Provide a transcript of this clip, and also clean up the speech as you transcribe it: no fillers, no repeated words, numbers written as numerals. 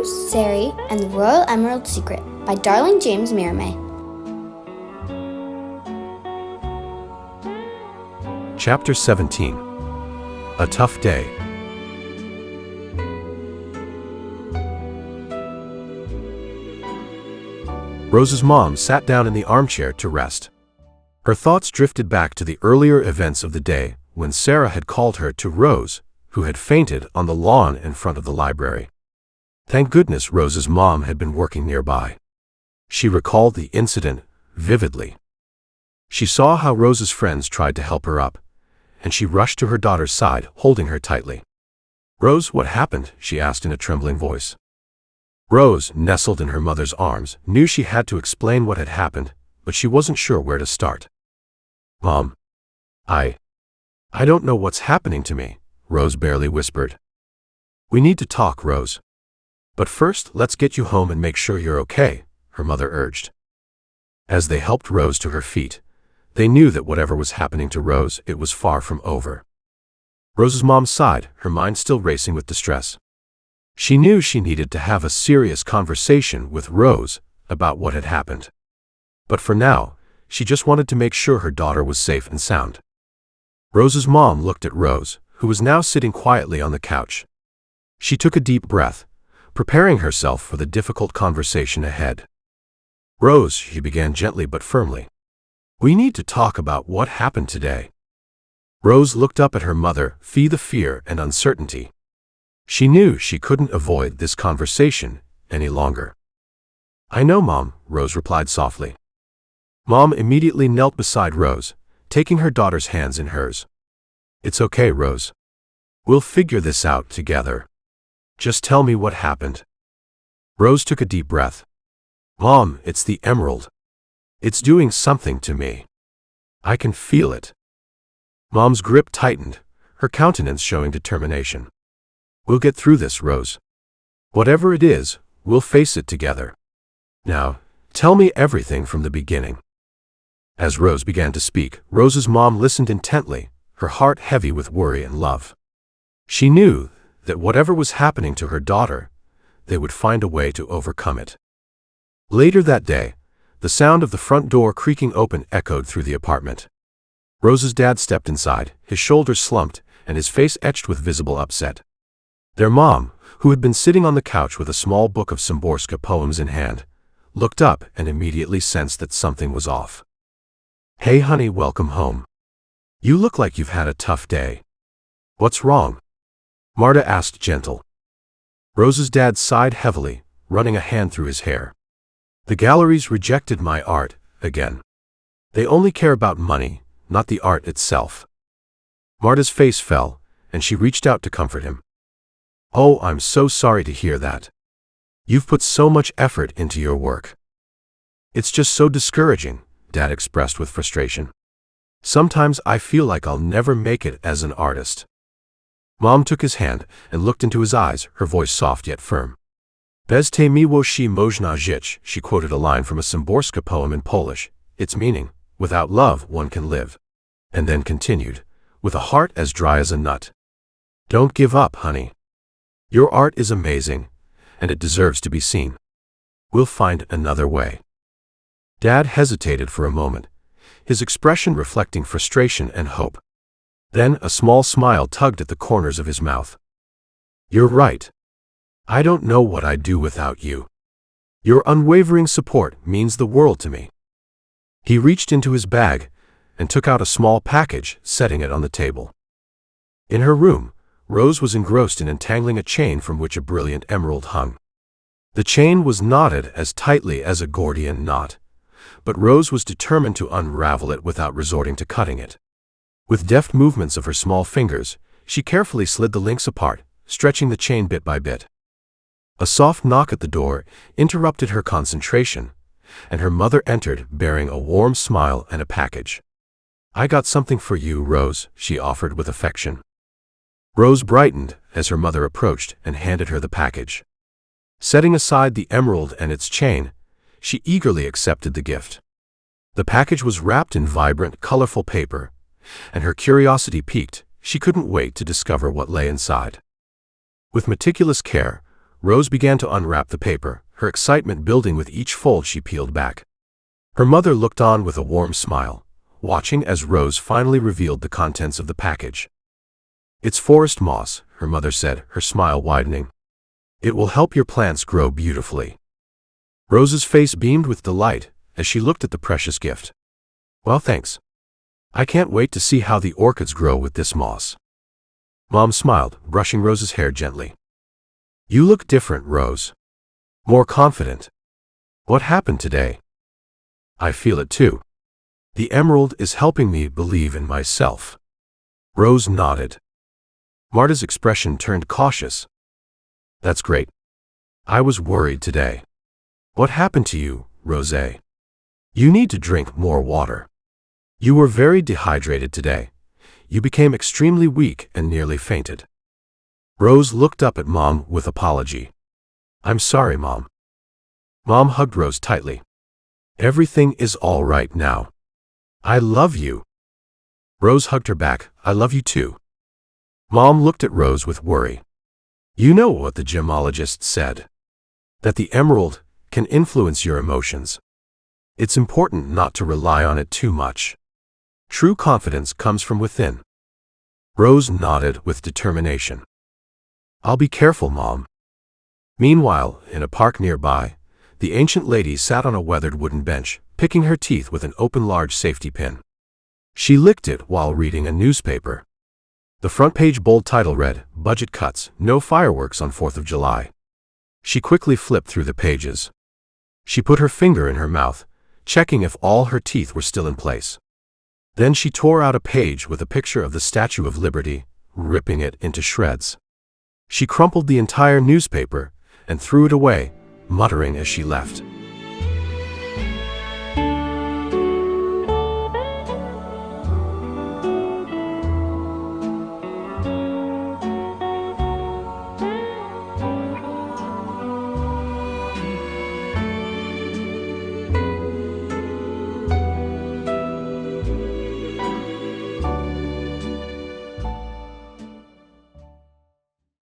Rose Zary and the Royal Emerald Secret by Darling James Mirame. Chapter 17. A Tough Day. Rose's mom sat down in the armchair to rest. Her thoughts drifted back to the earlier events of the day when Sarah had called her to Rose, who had fainted on the lawn in front of the library. Thank goodness Rose's mom had been working nearby. She recalled the incident vividly. She saw how Rose's friends tried to help her up, and she rushed to her daughter's side, holding her tightly. "Rose, what happened?" she asked in a trembling voice. Rose, nestled in her mother's arms, knew she had to explain what had happened, but she wasn't sure where to start. "Mom, I don't know what's happening to me," Rose barely whispered. "We need to talk, Rose. But first, let's get you home and make sure you're okay," her mother urged. As they helped Rose to her feet, they knew that whatever was happening to Rose, it was far from over. Rose's mom sighed, her mind still racing with distress. She knew she needed to have a serious conversation with Rose about what had happened. But for now, she just wanted to make sure her daughter was safe and sound. Rose's mom looked at Rose, who was now sitting quietly on the couch. She took a deep breath, preparing herself for the difficult conversation ahead. "Rose," she began gently but firmly, "we need to talk about what happened today." Rose looked up at her mother, feeling the fear and uncertainty. She knew she couldn't avoid this conversation any longer. "I know, Mom," Rose replied softly. Mom immediately knelt beside Rose, taking her daughter's hands in hers. "It's okay, Rose. We'll figure this out together. Just tell me what happened." Rose took a deep breath. "Mom, it's the emerald. It's doing something to me. I can feel it." Mom's grip tightened, her countenance showing determination. "We'll get through this, Rose. Whatever it is, we'll face it together. Now, tell me everything from the beginning." As Rose began to speak, Rose's mom listened intently, her heart heavy with worry and love. She knew that whatever was happening to her daughter, they would find a way to overcome it. Later that day, the sound of the front door creaking open echoed through the apartment. Rose's dad stepped inside, his shoulders slumped and his face etched with visible upset. Their mom, who had been sitting on the couch with a small book of Szymborska poems in hand, looked up and immediately sensed that something was off. "Hey honey, welcome home. You look like you've had a tough day. What's wrong?" Marta asked gentle. Rose's dad sighed heavily, running a hand through his hair. "The galleries rejected my art, again. They only care about money, not the art itself." Marta's face fell, and she reached out to comfort him. "Oh, I'm so sorry to hear that. You've put so much effort into your work." "It's just so discouraging," Dad expressed with frustration. "Sometimes I feel like I'll never make it as an artist." Mom took his hand and looked into his eyes, her voice soft yet firm. "Bez te miłości można żyć," she quoted a line from a Szymborska poem in Polish, its meaning, "Without love, one can live," and then continued, "With a heart as dry as a nut. Don't give up, honey. Your art is amazing, and it deserves to be seen. We'll find another way." Dad hesitated for a moment, his expression reflecting frustration and hope. Then a small smile tugged at the corners of his mouth. "You're right. I don't know what I'd do without you. Your unwavering support means the world to me." He reached into his bag and took out a small package, setting it on the table. In her room, Rose was engrossed in untangling a chain from which a brilliant emerald hung. The chain was knotted as tightly as a Gordian knot, but Rose was determined to unravel it without resorting to cutting it. With deft movements of her small fingers, she carefully slid the links apart, stretching the chain bit by bit. A soft knock at the door interrupted her concentration, and her mother entered bearing a warm smile and a package. "I got something for you, Rose," she offered with affection. Rose brightened as her mother approached and handed her the package. Setting aside the emerald and its chain, she eagerly accepted the gift. The package was wrapped in vibrant, colorful paper, and her curiosity piqued. She couldn't wait to discover what lay inside. With meticulous care, Rose began to unwrap the paper, her excitement building with each fold she peeled back. Her mother looked on with a warm smile, watching as Rose finally revealed the contents of the package. "It's forest moss," her mother said, her smile widening. "It will help your plants grow beautifully." Rose's face beamed with delight as she looked at the precious gift. "Well, thanks. I can't wait to see how the orchids grow with this moss." Mom smiled, brushing Rose's hair gently. "You look different, Rose. More confident. What happened today?" "I feel it too. The emerald is helping me believe in myself." Rose nodded. Marta's expression turned cautious. "That's great. I was worried today." "What happened to you, Rose? You need to drink more water. You were very dehydrated today. You became extremely weak and nearly fainted." Rose looked up at Mom with apology. "I'm sorry, Mom." Mom hugged Rose tightly. "Everything is all right now. I love you." Rose hugged her back. "I love you too." Mom looked at Rose with worry. "You know what the gemologist said? That the emerald can influence your emotions. It's important not to rely on it too much. True confidence comes from within." Rose nodded with determination. "I'll be careful, Mom." Meanwhile, in a park nearby, the ancient lady sat on a weathered wooden bench, picking her teeth with an open large safety pin. She licked it while reading a newspaper. The front page bold title read, "Budget Cuts, No Fireworks on 4th of July." She quickly flipped through the pages. She put her finger in her mouth, checking if all her teeth were still in place. Then she tore out a page with a picture of the Statue of Liberty, ripping it into shreds. She crumpled the entire newspaper and threw it away, muttering as she left.